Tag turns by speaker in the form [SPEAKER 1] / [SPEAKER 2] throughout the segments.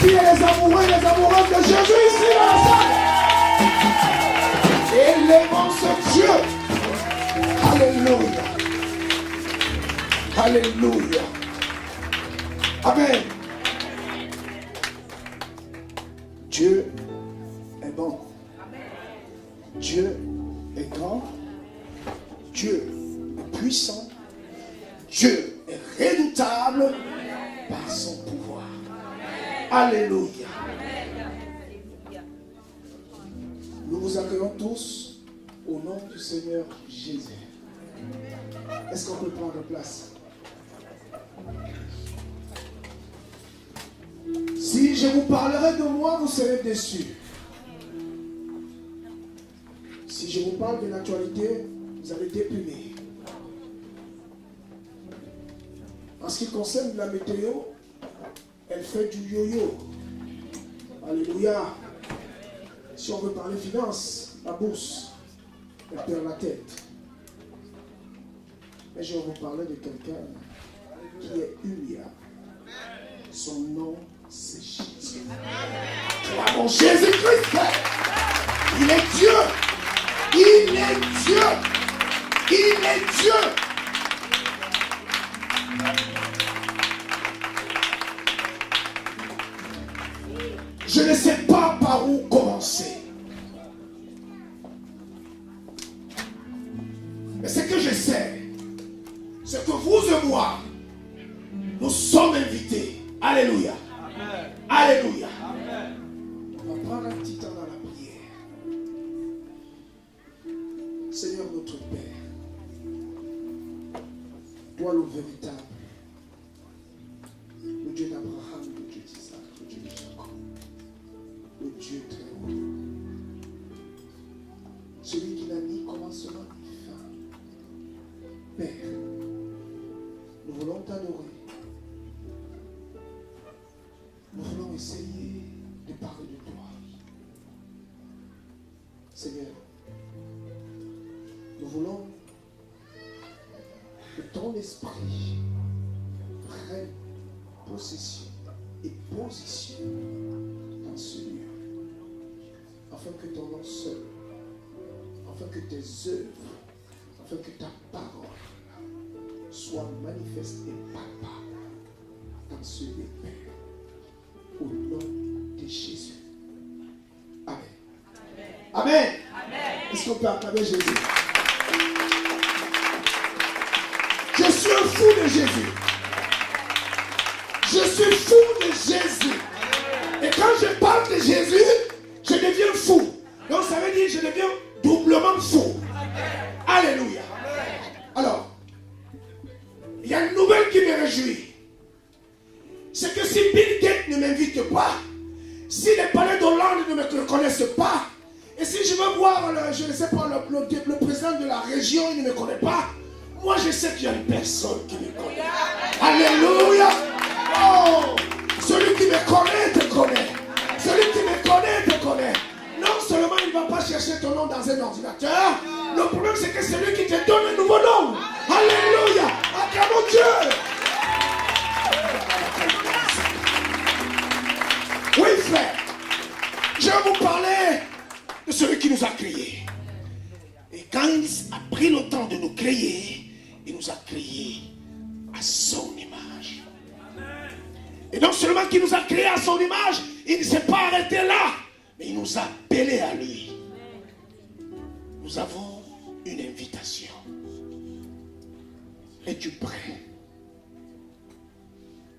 [SPEAKER 1] S'il y a les amoureux et les amoureuses de Jésus ici dans la salle, élevons ce Dieu. Alléluia. Alléluia. Amen. Dieu est bon. Dieu est grand. Dieu est puissant. Dieu est redoutable par son pouvoir. Alléluia. Nous vous accueillons tous au nom du Seigneur Jésus. Est-ce qu'on peut prendre place? Si je vous parlerai de moi, vous serez déçus. Si je vous parle de l'actualité, vous allez déprimer. En ce qui concerne la météo, elle fait du yo-yo. Alléluia. Si on veut parler finance, la bourse, elle perd la tête. Mais je vais vous parler de quelqu'un qui est humiliant. Son nom, c'est Jésus. Clamons Jésus-Christ. Il est Dieu. Il est Dieu. Il est Dieu. Je ne sais pas par où commencer. Mais ce que je sais, c'est que vous et moi, nous sommes invités. Alléluia. Amen. Alléluia. Amen. On va prendre un petit temps dans la prière. Seigneur notre Père, toi le véritable, le Dieu d'Abraham, le Dieu d'Isaac, le Dieu de Jacob, le Dieu très haut, celui qui n'a ni commencement ni fin. Père, nous voulons t'adorer. Nous voulons essayer de parler de toi. Seigneur, nous voulons que ton esprit prenne possession et position dans ce lieu, afin que ton nom seul, afin que tes œuvres, afin que ta parole soit manifeste et palpable dans ce lieu, Père. Au nom de Jésus. Amen. Amen. Amen. Est-ce qu'on peut acclamer Jésus? Je suis un fou de Jésus. Je suis fou de Jésus. Et quand je parle de Jésus, je deviens fou. Donc ça veut dire que je deviens doublement fou. Alléluia. Alors, il y a une nouvelle qui me réjouit. C'est que si Bill Gates ne m'invite pas, si les palais d'Hollande ne me reconnaissent pas, et si je veux voir, je ne sais pas, le président de la région, il ne me connaît pas, moi je sais qu'il y a une personne qui me connaît. Alléluia. Oh, celui qui me connaît te connaît. Celui qui me connaît te connaît. Non seulement il ne va pas chercher ton nom dans un ordinateur, le problème c'est que c'est lui qui te donne un nouveau nom. Alléluia. Acclamons Dieu. Oui, frère, je vais vous parler de celui qui nous a créés. Et quand il a pris le temps de nous créer, il nous a créés à son image. Et non seulement qu'il nous a créés à son image, il ne s'est pas arrêté là, mais il nous a appelés à lui. Nous avons une invitation. Es-tu prêt?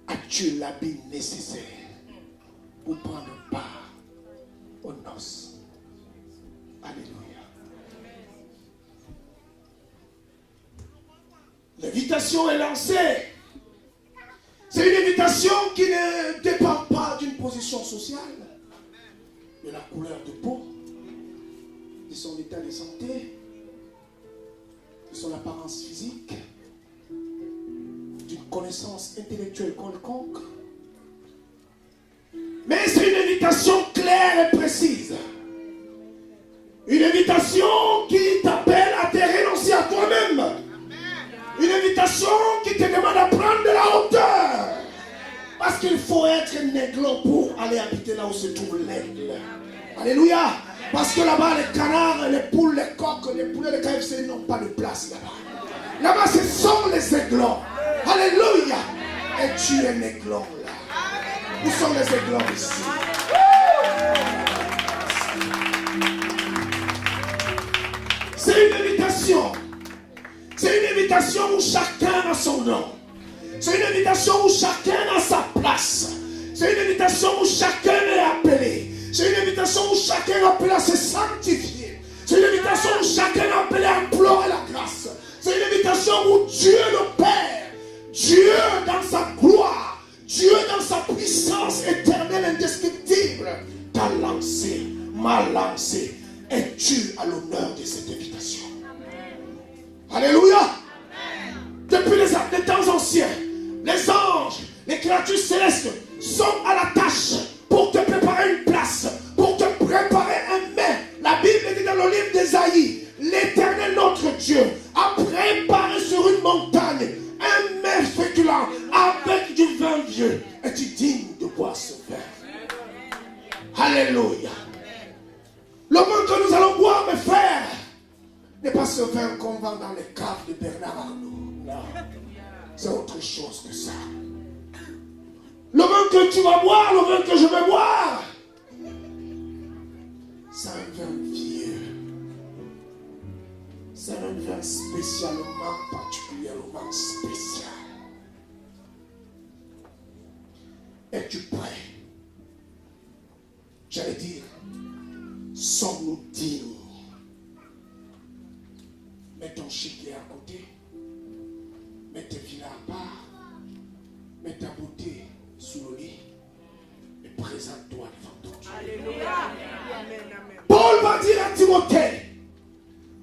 [SPEAKER 1] As-tu l'habit nécessaire pour prendre part aux noces? Alléluia. L'invitation est lancée. C'est une invitation qui ne dépend pas d'une position sociale, de la couleur de peau, de son état de santé, de son apparence physique, d'une connaissance intellectuelle quelconque. Mais c'est une invitation claire et précise. Une invitation qui t'appelle à te renoncer à toi-même. Une invitation qui te demande à prendre de la hauteur. Parce qu'il faut être néglant pour aller habiter là où se trouve l'aigle. Alléluia. Parce que là-bas, les canards, les poules, les coqs, les poulets, les KFC n'ont pas de place là-bas. Là-bas, ce sont les aiglons. Alléluia. Et tu es un aiglon là. Où sont les aiglons ici? C'est une invitation. C'est une invitation où chacun a son nom. C'est une invitation où chacun a sa place. C'est une invitation où chacun est appelé. C'est une invitation où chacun est appelé à se sanctifier. C'est une invitation où chacun est appelé à implorer la grâce. C'est une invitation où Dieu le Père, Dieu dans sa gloire, Dieu dans sa puissance éternelle, indescriptible, t'a lancé, m'a lancé. Et tu as l'honneur de cette invitation. Alléluia. Depuis les temps anciens, les anges, les créatures célestes sont à la tâche pour te préparer une place, pour te préparer un mets. La Bible dit dans le livre d'Ésaïe, l'Éternel notre Dieu a préparé sur une montagne un mets fécule avec du vin vieux. Es-tu digne de boire ce vin? Alléluia. Le vin que nous allons boire, mes frères, n'est pas ce vin qu'on vend dans les caves de Bernard Arnault. Non. C'est autre chose que ça. Le vin que tu vas boire, le vin que je vais boire, c'est un vin vieux. C'est un vin spécialement, particulièrement spécial. Es-tu prêt? J'allais dire, sommes-nous dignes? Mets ton chiquet à côté. Mets tes filets à part. Mets ta beauté sous le lit. Et présente-toi devant ton Dieu. Alléluia. Paul va dire à Timothée,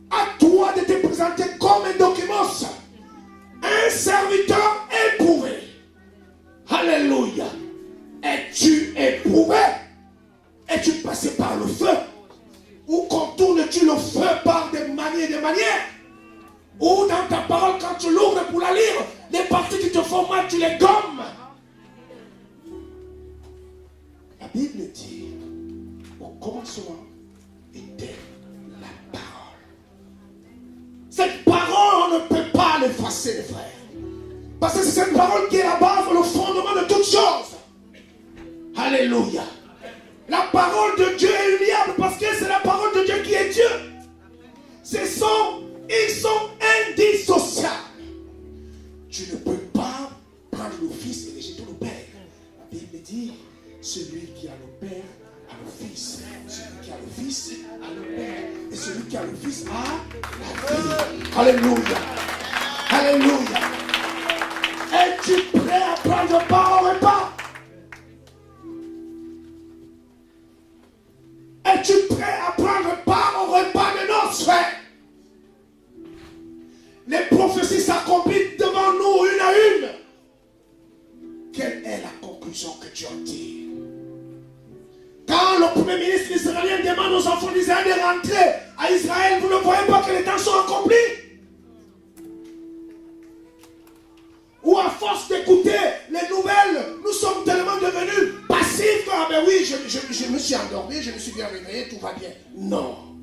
[SPEAKER 1] à toi de te présenter comme un document, un serviteur éprouvé. Alléluia. Es-tu éprouvé? Es-tu passé par le feu? Ou contournes-tu le feu par des manières? Ou dans ta parole, quand tu l'ouvres pour la lire, les parties qui te font mal, tu les gommes. La Bible dit, au commencement était la parole. Cette parole, on ne peut pas l'effacer, les frères. Parce que c'est cette parole qui est la base, le fondement de toutes choses. Alléluia. La parole de Dieu est uniable parce que c'est la parole de Dieu qui est Dieu. Ils sont indissociables. Tu ne peux pas prendre le Fils et rejeter le Père. La Bible dit, celui qui a le Père a le Fils. Celui qui a le Fils a le Père. Et celui qui a le Fils a la vie. Alléluia. Alléluia. Es-tu prêt à prendre part au repas? Es-tu prêt à prendre part au repas de noces, frères? Les prophéties s'accomplissent devant nous une à une. Quelle est la conclusion que tu en tires? Quand le premier ministre israélien demande aux enfants d'Israël de rentrer à Israël, vous ne voyez pas que les temps sont accomplis? Ou à force d'écouter les nouvelles, nous sommes tellement devenus passifs. Ah ben oui, je me suis endormi, je me suis bien réveillé, tout va bien. Non.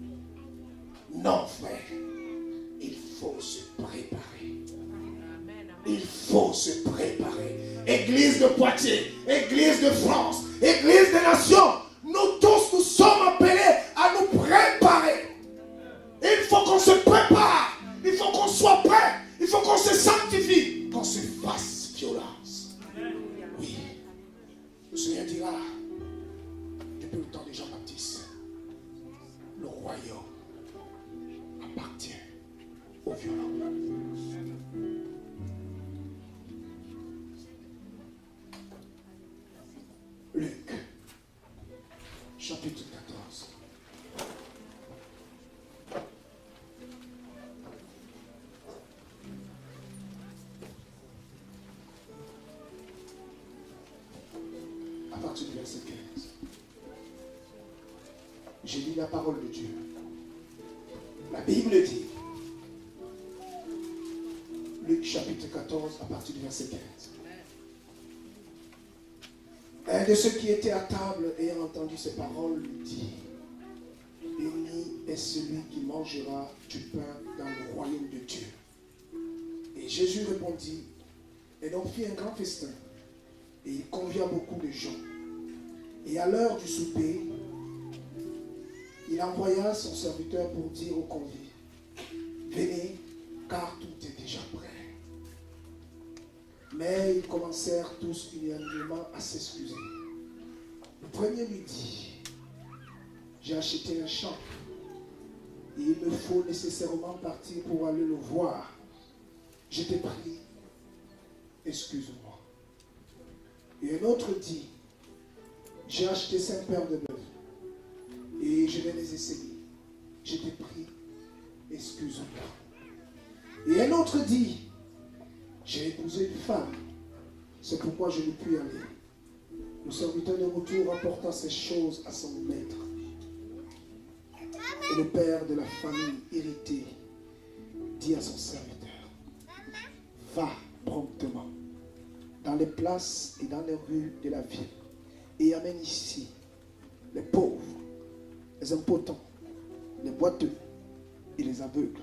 [SPEAKER 1] Non, frère. Il faut se préparer. Il faut se préparer. Église de Poitiers, Église de France, Église des nations, nous tous, nous sommes appelés à nous préparer. Il faut qu'on se prépare. Il faut qu'on soit prêt. Il faut qu'on se sanctifie. Qu'on se fasse violence. Oui. Le Seigneur dira, depuis le temps de Jean-Baptiste, le royaume appartient aux violents. Luc, chapitre 14. À partir du verset 15. J'ai lu la parole de Dieu. La Bible dit, Luc chapitre 14, à partir du verset 15. Un de ceux qui étaient à table, ayant entendu ces paroles, lui dit, béni est celui qui mangera du pain dans le royaume de Dieu. Et Jésus répondit, et donc fit un grand festin, et il convia beaucoup de gens. Et à l'heure du souper, il envoya son serviteur pour dire aux convives, venez, car tout est déjà prêt. Mais ils commencèrent tous unanimement à s'excuser. Le premier lui dit, j'ai acheté un champ et il me faut nécessairement partir pour aller le voir. Je t'ai prie, excuse-moi. Et un autre dit, j'ai acheté 5 paires de bœufs et je vais les essayer. Je t'ai prie, excuse-moi. Et un autre dit, j'ai épousé une femme, c'est pourquoi je ne puis aller. Le serviteur de retour rapporta ces choses à son maître. Et le père de la famille, irrité, dit à son serviteur, va promptement dans les places et dans les rues de la ville et amène ici les pauvres, les impotents, les boiteux et les aveugles.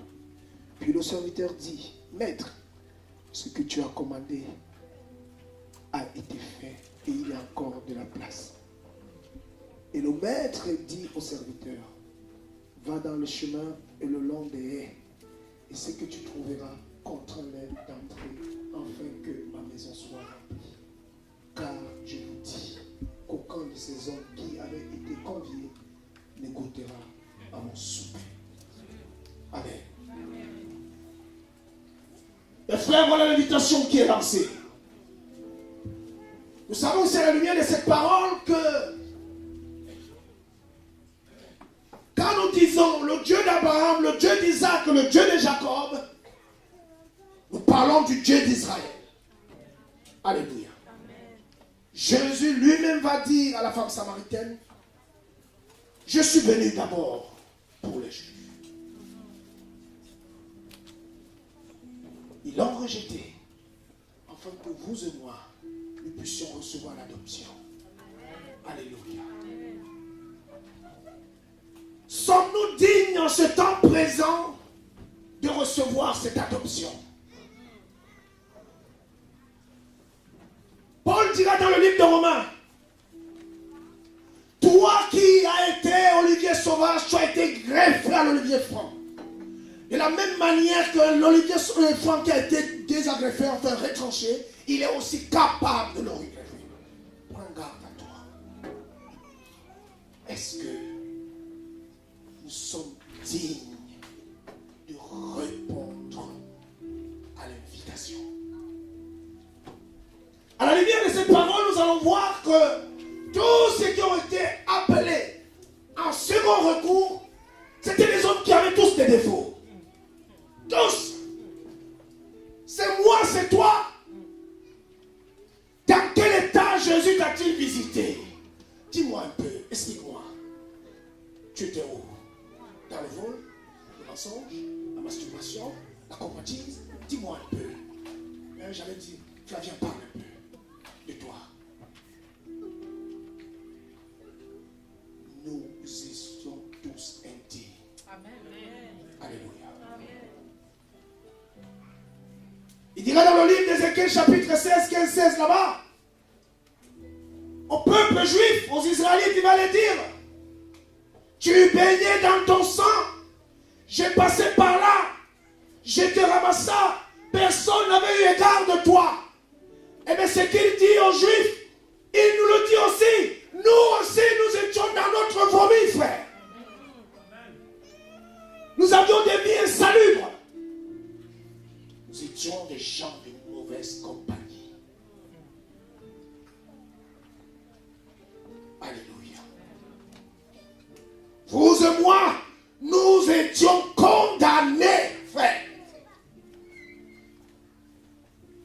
[SPEAKER 1] Puis le serviteur dit, maître, ce que tu as commandé a été fait et il y a encore de la place. Et le maître dit au serviteur, va dans le chemin et le long des haies, et ce que tu trouveras, contrains-les d'entrer, afin que ma maison soit remplie. Car je vous dis qu'aucun de ces hommes qui avaient été conviés ne goûtera à mon souper. Amen. Mes frères, voilà l'invitation qui est lancée. Nous savons, c'est la lumière de cette parole que quand nous disons le Dieu d'Abraham, le Dieu d'Isaac, le Dieu de Jacob, nous parlons du Dieu d'Israël. Alléluia. Amen. Jésus lui-même va dire à la femme samaritaine, je suis venu d'abord pour les Juifs. Ils l'ont rejeté, afin que vous et moi, nous puissions recevoir l'adoption. Alléluia. Sommes-nous dignes en ce temps présent de recevoir cette adoption? Paul dira dans le livre de Romains, toi qui as été olivier sauvage, tu as été greffé à l'olivier franc. De la même manière que l'olivier franc qui a été désagreffé, enfin retranché, il est aussi capable de le regreffer. Prends garde à toi. Est-ce que nous sommes dignes de répondre à l'invitation? À la lumière de cette parole, nous allons voir que tous ceux qui ont été appelés en second recours, c'était des hommes qui avaient tous des défauts. Tous. C'est moi, c'est toi. Dans quel état Jésus t'a-t-il visité? Dis-moi un peu, explique-moi. Tu étais où? Dans le vol, le mensonge, la masturbation, la convoitise? Dis-moi un peu. J'allais dire, Flavien, parle un peu de toi. Nous étions tous indignes. Amen. Alléluia. Il dira dans le livre d'Ézéchiel chapitre 16, 15, 16 là-bas, au peuple juif, aux Israélites, il va les dire, tu baignais dans ton sang, j'ai passé par là, je te ramassa, personne n'avait eu égard de toi. Et bien ce qu'il dit aux juifs, il nous le dit aussi, nous étions dans notre vomi, frère. Nous avions des vies insalubres. Nous étions des gens de mauvaise compagnie. Alléluia. Vous et moi, nous étions condamnés, frère.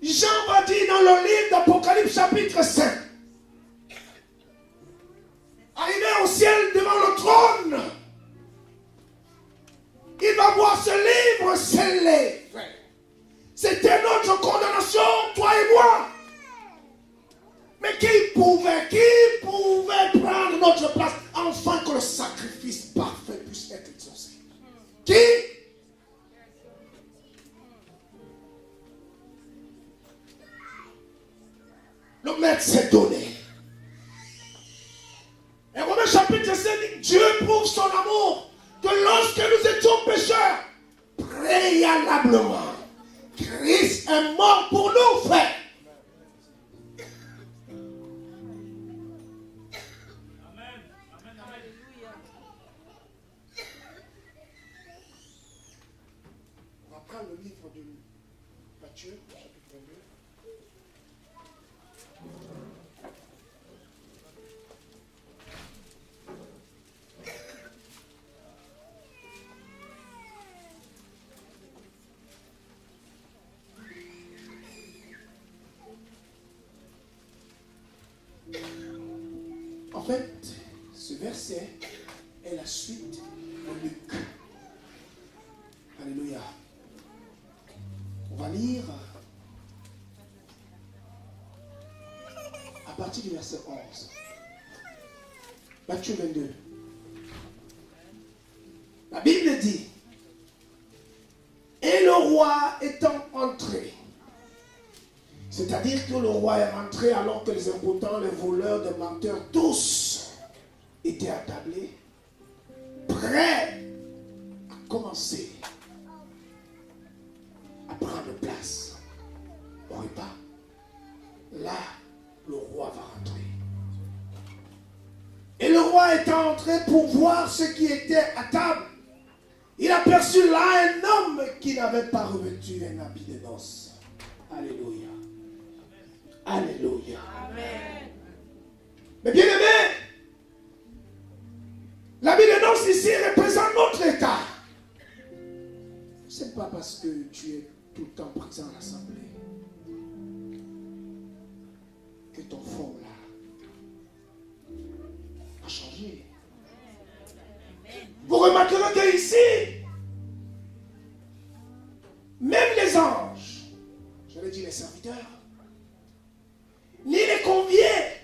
[SPEAKER 1] Jean va dire dans le livre d'Apocalypse chapitre 5, arrivé au ciel devant le trône, il va voir ce livre scellé, frère. C'était notre condamnation, toi et moi. Mais qui pouvait prendre notre place afin que le sacrifice parfait puisse être exaucé? Qui? Le maître s'est donné. Et Romains chapitre 7 dit, Dieu prouve son amour que lorsque nous étions pécheurs, préalablement, Christ est mort pour nous, frères. On va prendre le livre de Matthieu, chapitre 22. En fait, ce verset est la suite de Luc. Alléluia. On va lire à partir du verset 11. Matthieu 22. La Bible dit, et le roi étant entré, c'est-à-dire que le roi est rentré alors que les impotents, les voleurs, les menteurs, tous étaient attablés, prêts à commencer à prendre place au repas. Là, le roi va rentrer. Et le roi étant entré pour voir ce qui était à table, il aperçut là un homme qui n'avait pas revêtu un habit de noces. Alléluia. Alléluia. Amen. Mais bien aimé, l'habit de noces ici représente notre état. Ce n'est pas parce que tu es tout le temps présent à l'assemblée que ton fond là a changé. Vous remarquerez qu'ici, même les anges, j'allais dire les serviteurs, ni les conviés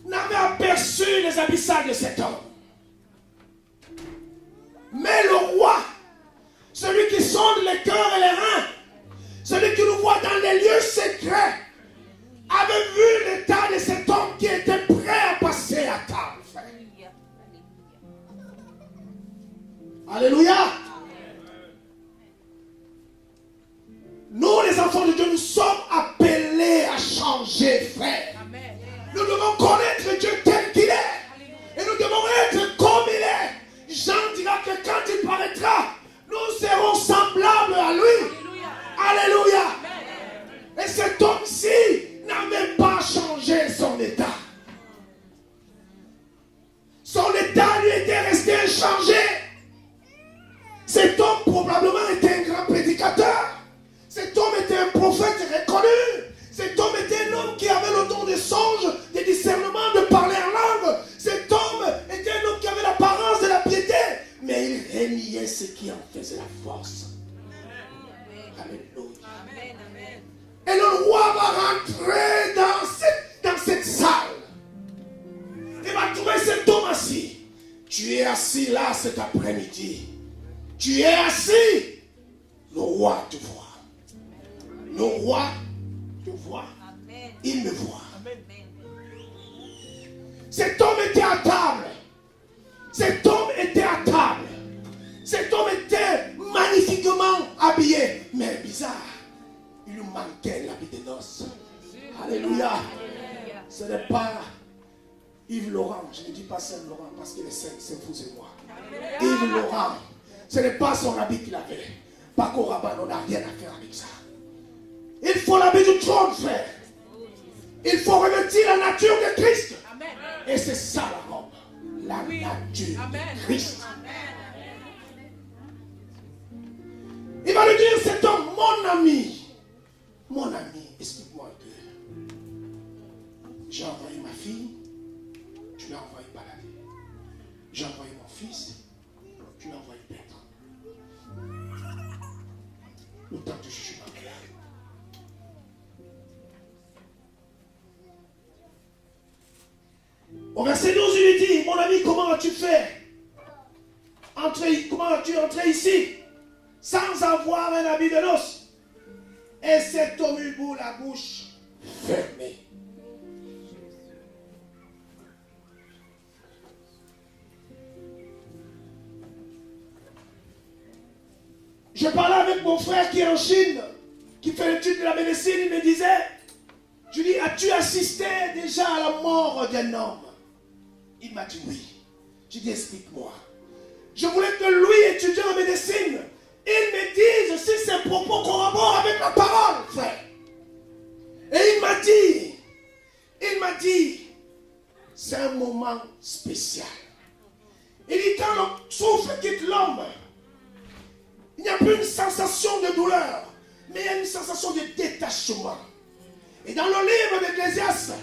[SPEAKER 1] n'avaient aperçu les habits sales de cet homme. Mais le roi, celui qui sonde les cœurs et les reins, celui qui nous voit dans les lieux secrets, avait vu l'état de cet homme qui était prêt à passer à table. Alléluia. Nous, les enfants de Dieu, nous sommes appelés à changer, frère. Amen. Nous devons connaître Dieu tel qu'il est. Et nous devons être comme il est. Jean dira que quand il paraîtra, nous serons semblables à lui. Alléluia. Amen. Et cet homme-ci n'avait pas changé son état. Son état lui était resté inchangé. Cet homme probablement était un grand prédicateur. Cet homme était un prophète reconnu. Cet homme était un homme qui avait le don des songes, des discernements, de parler en langue. Cet homme était un homme qui avait l'apparence de la piété. Mais il régnait ce qui en faisait la force. Alléluia. Et le roi va rentrer dans cette salle. Il va trouver cet homme assis. Tu es assis là cet après-midi. Tu es assis. Le roi te voit. Le roi te voit. Il me voit. Cet homme était à table. Cet homme était à table. Cet homme était magnifiquement habillé. Mais bizarre, il lui manquait l'habit de noces. Alléluia. Ce n'est pas Yves Laurent. Je ne dis pas Saint Laurent parce qu'il est saint, c'est vous et moi. Yves Laurent. Ce n'est pas son habit qu'il avait. Paco Rabanne, on n'a rien à faire avec ça. Il faut l'habit du trône, frère. Il faut revêtir la nature de Christ. Amen. Et c'est ça la robe. La nature de Christ. Amen. Il va lui dire, cet homme, mon ami. Mon ami, explique-moi un peu. J'ai envoyé ma fille. Tu l'as envoyé balader. J'ai envoyé mon fils. Tu l'as envoyé paître. Le temps du jugement est là. Au verset 12, il lui dit, mon ami, comment as-tu fait? Comment as-tu entré ici sans avoir un habit de noces? Et cet homme eut la bouche fermée. Je parlais avec mon frère qui est en Chine, qui fait l'étude de la médecine, il me disait, je lui dis, as-tu assisté déjà à la mort d'un homme? Il m'a dit oui. Je dis, explique-moi. Je voulais que lui, étudiant en médecine, il me dise si ses propos corroborent avec la parole, frère. Et il m'a dit, c'est un moment spécial. Il dit, quand le souffle quitte l'homme, il n'y a plus une sensation de douleur, mais il y a une sensation de détachement. Et dans le livre d'Ecclésiaste,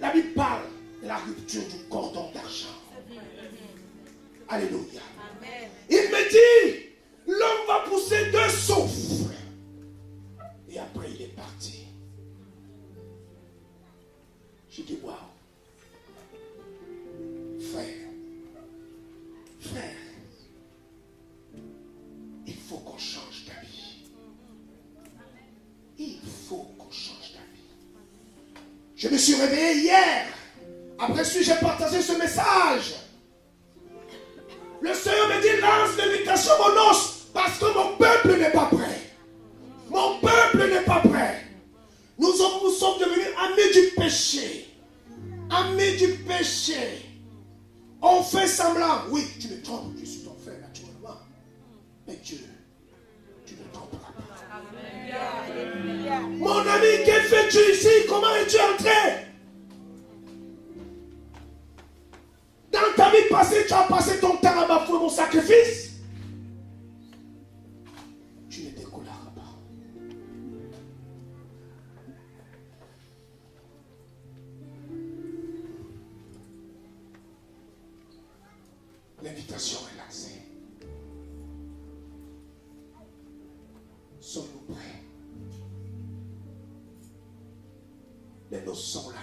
[SPEAKER 1] la Bible parle de la rupture du cordon d'argent. Alléluia. Amen. Il me dit, l'homme va pousser 2 souffles. Et après, il est parti. J'ai dit, waouh. Frère, il faut qu'on change d'avis. Il faut qu'on change d'avis. Je me suis réveillé hier. Après que j'ai partagé ce message. Le Seigneur me dit, lance l'invitation aux noces, parce que mon peuple n'est pas prêt. Mon peuple n'est pas prêt. Nous sommes devenus amis du péché. Amis du péché. On fait semblant. Oui, tu me trompes, je suis ton frère naturellement. Mais Dieu, tu ne tromperas pas. Mon ami, que fais-tu ici? Comment es-tu entré? Dans ta vie passée, tu as passé ton temps à bafouer mon sacrifice. Tu ne décolleras pas. L'invitation est lancée. Sommes-nous prêts? Les noces sont là.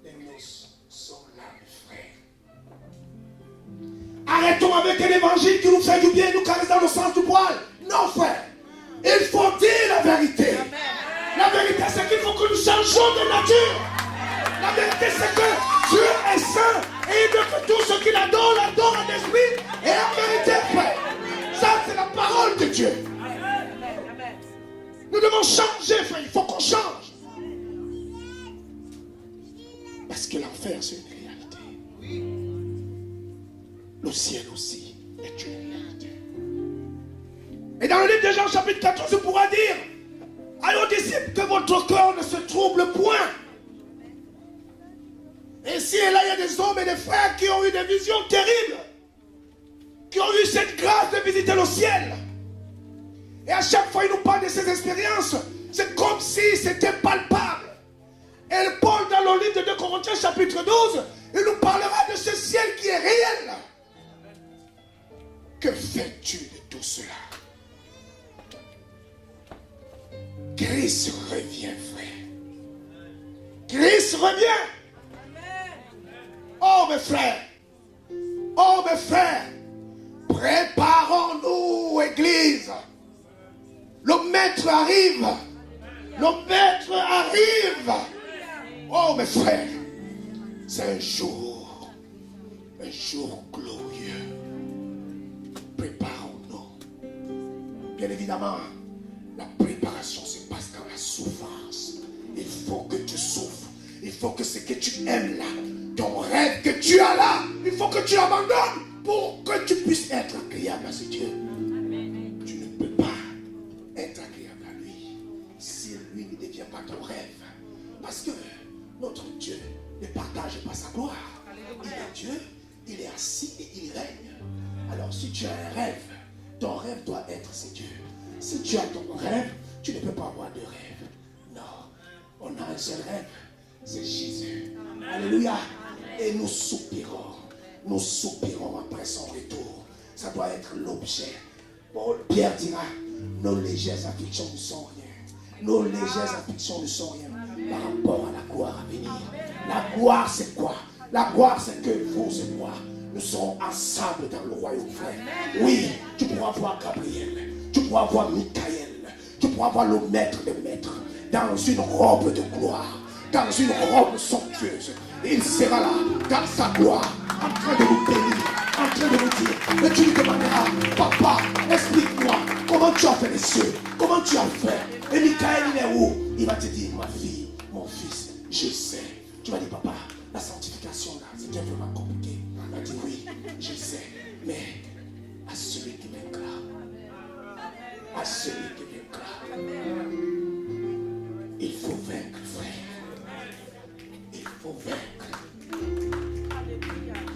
[SPEAKER 1] Les noces sont là, mes frères. Arrêtons avec un évangile qui nous fait du bien et nous caresse dans le sens du poil. Non, frère. Il faut dire la vérité. Amen. La vérité, c'est qu'il faut que nous changions de nature. La vérité, c'est que Dieu est saint et il veut que tout ce qu'il adore en esprit et en vérité, frère. Ça, c'est la parole de Dieu. Nous devons changer, frère. Il faut qu'on change. Parce que l'enfer, c'est une réalité. Le ciel aussi est une réalité. Et dans le livre de Jean, chapitre 14, on pourra dire à aux disciples que votre cœur ne se trouble point. Et ici et là, il y a des hommes et des frères qui ont eu des visions terribles, qui ont eu cette grâce de visiter le ciel. Et à chaque fois, ils nous parlent de ces expériences. C'est comme si c'était palpable. Et Paul, dans le livre de 2 Corinthiens, chapitre 12, il nous parlera de ce ciel qui est réel. Que fais-tu de tout cela? Christ revient, frère. Christ revient. Oh, mes frères. Oh, mes frères. Préparons-nous, Église. Le Maître arrive. Le Maître arrive. Oh, mes frères. C'est un jour glorieux. Préparons-nous. Bien évidemment, la préparation se passe dans la souffrance. Il faut que tu souffres. Il faut que ce que tu aimes là, ton rêve que tu as là, il faut que tu abandonnes pour que tu puisses être agréable à ce Dieu. Tu ne peux pas être agréable à lui si lui ne devient pas ton rêve. Parce que notre Dieu ne partage pas sa gloire. Il est Dieu, il est assis et il règne. Alors si tu as un rêve, ton rêve doit être ce Dieu. Si tu as ton rêve, tu ne peux pas avoir de rêve. Non, on a un seul rêve, c'est Jésus. Alléluia. Et nous soupirons après son retour. Ça doit être l'objet. Pierre dira, nos légères afflictions ne sont rien. Nos légères afflictions ne sont rien par rapport à la gloire à venir. La gloire, c'est quoi? La gloire, c'est que vous et moi, nous serons ensemble dans le royaume, frère. Oui, tu pourras voir Gabriel, tu pourras voir Michael, tu pourras voir le maître des maîtres dans une robe de gloire, dans une robe somptueuse. Il sera là, dans sa gloire, en train de nous bénir, en train de nous dire. Et tu lui demanderas, papa, explique-moi comment tu as fait les cieux, comment tu as fait. Et Michael, il est où? Il va te dire, ma fille, mon fils, je sais. Tu vas dire, papa, la sanctification là, c'était vraiment compliqué. Il va dire, oui, je sais, mais à celui qui vaincra, à celui qui vaincra, il faut vaincre, frère. Il faut vaincre.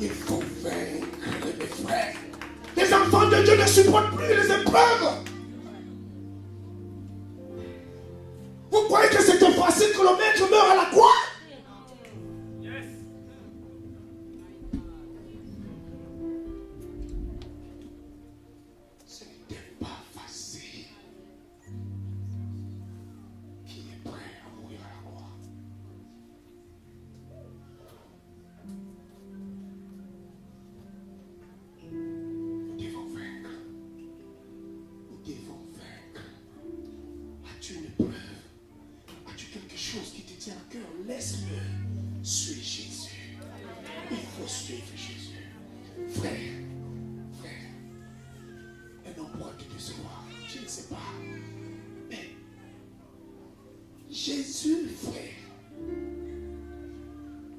[SPEAKER 1] Il faut vaincre, mes frères. Les enfants de Dieu ne supportent plus les épreuves. Vous croyez que c'était facile que le maître meure à la croix? Ce n'était pas facile. Qui est prêt à mourir à la croix? Nous devons vaincre. Nous devons vaincre. As-tu une épreuve? As-tu quelque chose qui te tient à cœur? Laisse-le. Suis Jésus. Il faut suivre Jésus. Frère, un homme pourra te décevoir. Je ne sais pas. Mais Jésus, frère,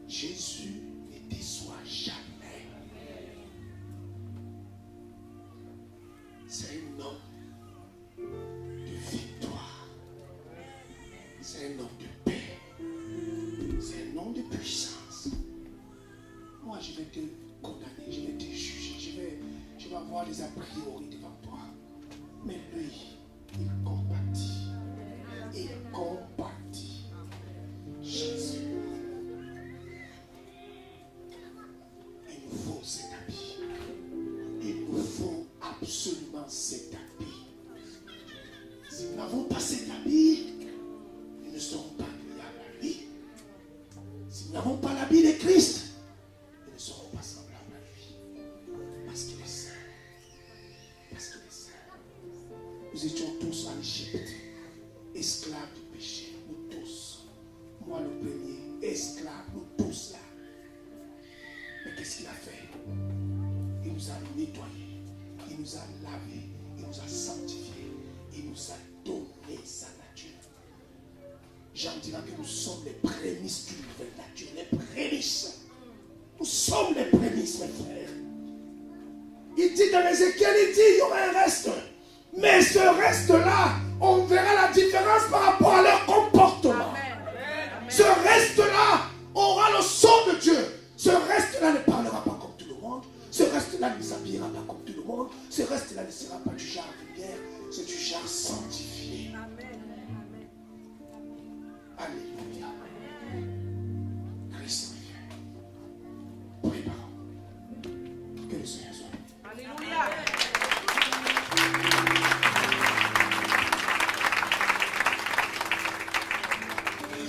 [SPEAKER 1] Jésus ne déçoit jamais. C'est un homme de victoire. C'est un homme de paix. C'est un homme de puissance. Moi, je vais te condamner, je vais te juger, je vais avoir des a priori devant toi. Mais lui, il compatit. Il compatit. Jésus. Il nous faut cet habit. Il nous faut absolument cet habit. Si nous n'avons pas cet habit, nous ne serons pas agréables à lui. Si nous n'avons pas l'habit de Christ, nous ne serons pas semblables à lui. Parce qu'il est saint. Parce qu'il est saint. Nous étions tous en Égypte, esclaves du péché. Nous tous. Moi le premier, esclaves, nous tous là. Mais qu'est-ce qu'il a fait? Il nous a nettoyés. Il nous a lavés. Il nous a sanctifiés. Il nous a donné sa nature. Jean dira que nous sommes les prémices d'une nouvelle nature. Les prémices. Nous sommes les prémices, mes frères. Il dit dans Ézéchiel, il dit il y aura un reste. Mais ce reste-là, on verra la différence par rapport à leur comportement. Ce reste-là aura le son de Dieu. Ce reste-là ne parlera pas comme tout le monde. Ce reste-là ne s'habillera pas comme tout le monde. Ce reste-là ne sera pas du genre vulgaire. C'est du genre sanctifié.